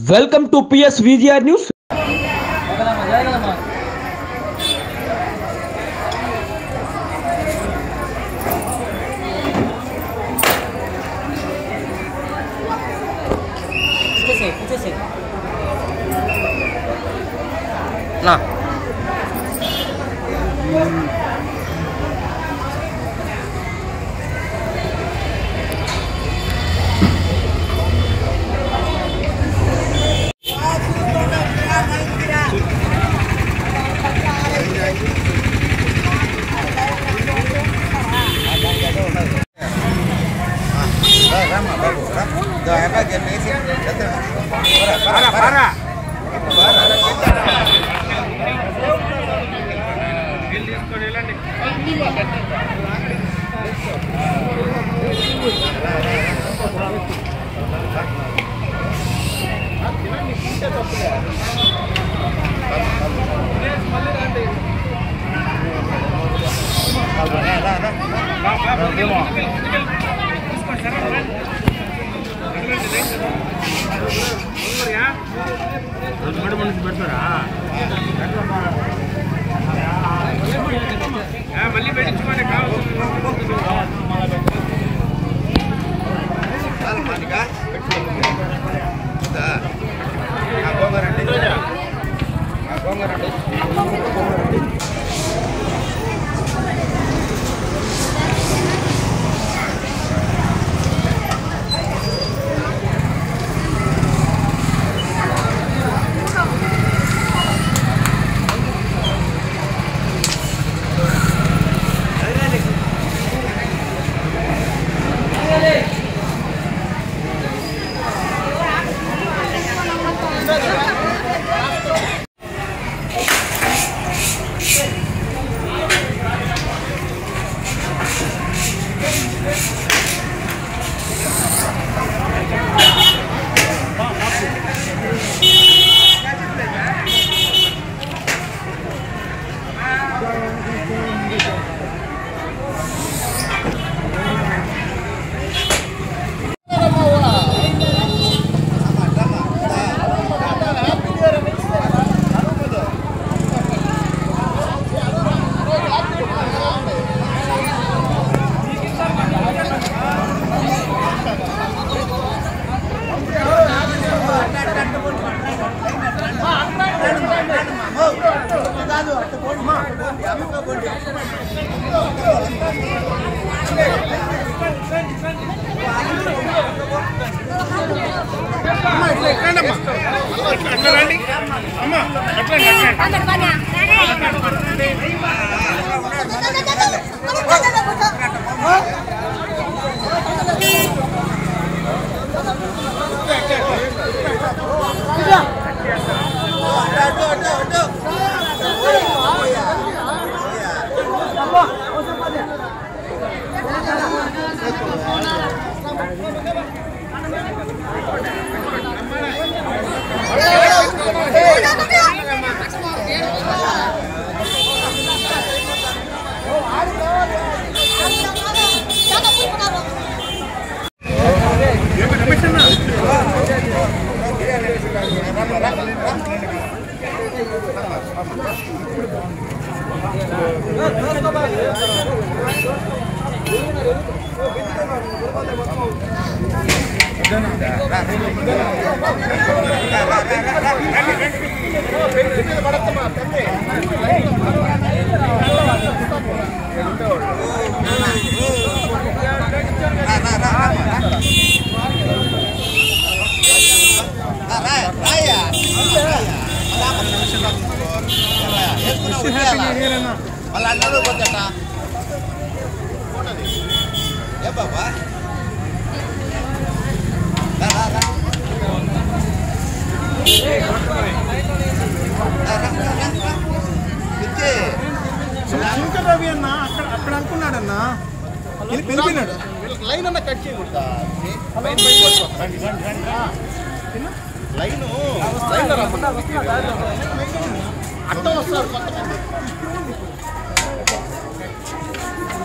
Welcome to PS VGR News. Nah.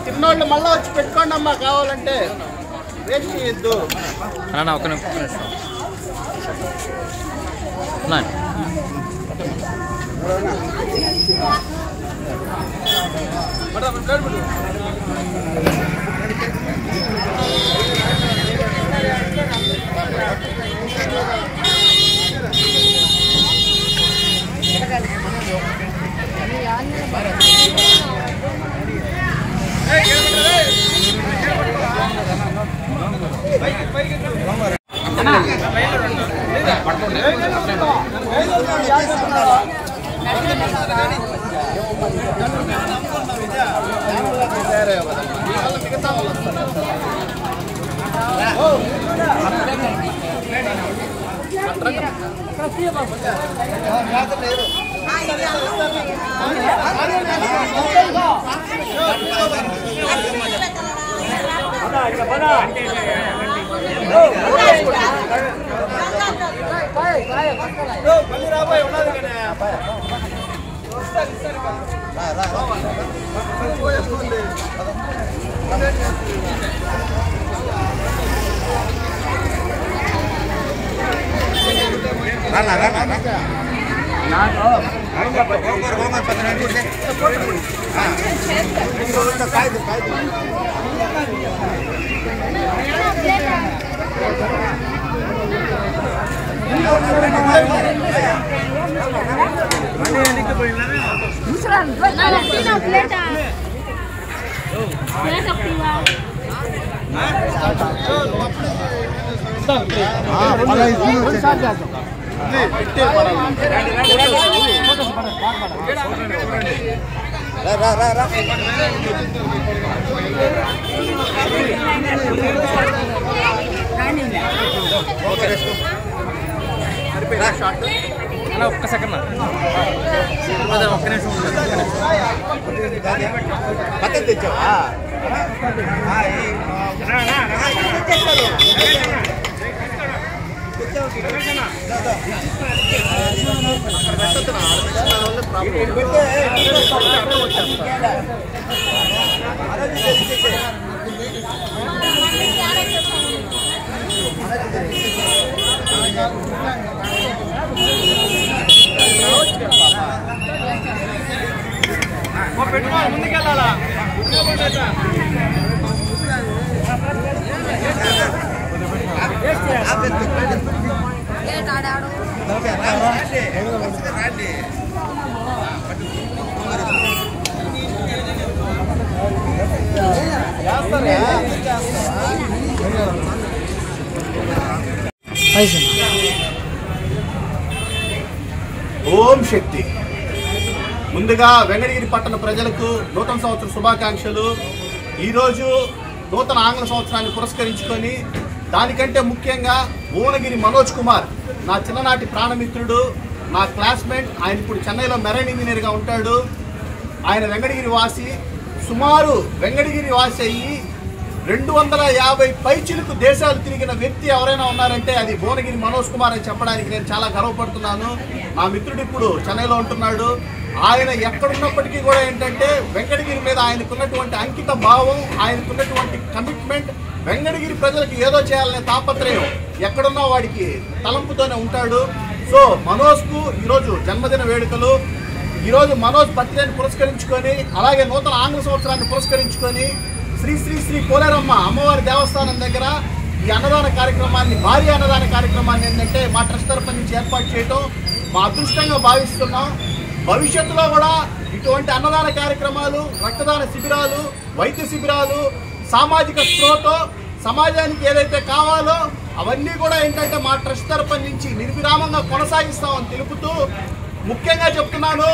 తిన్నోళ్ళు మళ్ళీ వచ్చి పెట్టుకోండి అమ్మా కావాలంటే వేస్ట్ చేయొద్దు. ఒక నిమిషం ఒక్క సెకండ్ అదే ఒక్క నిమిషం తెచ్చావా పెట్టుకోవాలి ముందుకెళ్ళాలా ఓం శక్తి. ముందుగా వెంకటగిరి పట్టణ ప్రజలకు నూతన సంవత్సర శుభాకాంక్షలు. ఈరోజు నూతన ఆంగ్ల సంవత్సరాన్ని పురస్కరించుకొని దానికంటే ముఖ్యంగా భువనగిరి మనోజ్ కుమార్ నా చిన్ననాటి ప్రాణమిత్రుడు, నా క్లాస్మేట్. ఆయన ఇప్పుడు చెన్నైలో మెరైన్ ఇంజనీర్గా ఉంటాడు. ఆయన వెంకటగిరి వాసి. సుమారు వెంకటగిరి వాసి అయ్యి 250 పైచిలుకు దేశాలు తిరిగిన వ్యక్తి ఎవరైనా ఉన్నారంటే అది భువనగిరి మనోజ్ కుమార్ అని చెప్పడానికి నేను చాలా గర్వపడుతున్నాను. నా మిత్రుడు ఇప్పుడు చెన్నైలో ఉంటున్నాడు. ఆయన ఎక్కడున్నప్పటికీ కూడా ఏంటంటే వెంకటగిరి మీద ఆయనకున్నటువంటి అంకిత భావం, ఆయనకున్నటువంటి కమిట్మెంట్, వెంకటగిరి ప్రజలకు ఏదో చేయాలనే తాపత్రయం ఎక్కడున్నా వాడికి తలంపుతోనే ఉంటాడు. సో మనోజ్కు ఈరోజు జన్మదిన వేడుకలు. ఈరోజు మనోజ్ బర్త్డేని పురస్కరించుకొని అలాగే నూతన ఆంగ్ల సంవత్సరాన్ని పురస్కరించుకొని శ్రీ శ్రీ శ్రీ పోలేరమ్మ అమ్మవారి దేవస్థానం దగ్గర ఈ అన్నదాన కార్యక్రమాన్ని, భారీ అన్నదాన కార్యక్రమాన్ని ఏంటంటే మా ట్రస్ట్ తరఫు నుంచి ఏర్పాటు చేయడం మా అదృష్టంగా భావిస్తున్నాం. భవిష్యత్తులో కూడా ఇటువంటి అన్నదాన కార్యక్రమాలు, రక్తదాన శిబిరాలు, వైద్య శిబిరాలు, సామాజిక స్పృహతో సమాజానికి ఏదైతే కావాలో అవన్నీ కూడా ఏంటంటే మా ట్రస్ట్ తరఫు నుంచి నిర్విరామంగా కొనసాగిస్తామని తెలుపుతూ, ముఖ్యంగా చెప్తున్నాను,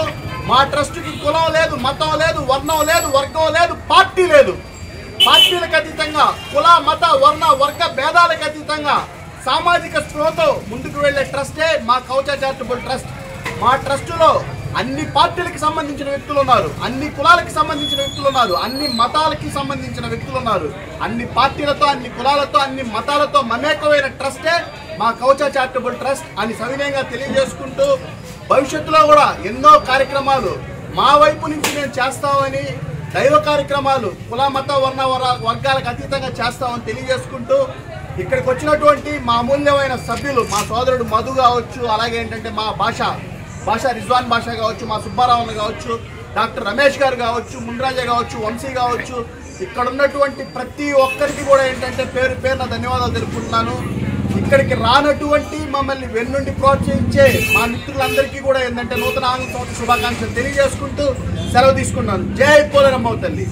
మా ట్రస్ట్కి కులం లేదు, మతం లేదు, వర్ణం లేదు, వర్గం లేదు, పార్టీ లేదు. పార్టీలకు అతీతంగా, కుల మత వర్ణ వర్గ భేదాలకు అతీతంగా సామాజిక స్పృహతో ముందుకు వెళ్లే ట్రస్టే మా కవచ చారిటబుల్ ట్రస్ట్. మా ట్రస్టులో అన్ని పార్టీలకు సంబంధించిన వ్యక్తులు ఉన్నారు, అన్ని కులాలకు సంబంధించిన వ్యక్తులు ఉన్నారు, అన్ని మతాలకి సంబంధించిన వ్యక్తులు ఉన్నారు. అన్ని పార్టీలతో, అన్ని కులాలతో, అన్ని మతాలతో మమేకమైన ట్రస్టే మా కవచ చారిటబుల్ ట్రస్ట్ అని సవినయంగా తెలియజేసుకుంటూ, భవిష్యత్తులో కూడా ఎన్నో కార్యక్రమాలు మా వైపు నుంచి మేము చేస్తామని, దైవ కార్యక్రమాలు కుల మత వర్ణ వర్గాలకు అతీతంగా చేస్తామని తెలియజేసుకుంటూ, ఇక్కడికి వచ్చినటువంటి మా అమూల్యమైన సభ్యులు, మా సోదరుడు మధు కావచ్చు, అలాగే ఏంటంటే మా భాష రిజ్వాన్ భాష కావచ్చు, మా సుబ్బారావు కావచ్చు, డాక్టర్ రమేష్ గారు కావచ్చు, మున్రాజా కావచ్చు, వంశీ కావచ్చు, ఇక్కడ ఉన్నటువంటి ప్రతి ఒక్కరికి కూడా ఏంటంటే పేరు పేరున ధన్యవాదాలు తెలుపుకుంటున్నాను. ఇక్కడికి రానటువంటి మమ్మల్ని వెన్నుండి ప్రోత్సహించే మా మిత్రులందరికీ కూడా ఏంటంటే నూతన ఆంగ్ల సంవత్సర శుభాకాంక్షలు తెలియజేసుకుంటూ సెలవు తీసుకున్నాను. జై పోలేరమ్మ తల్లి.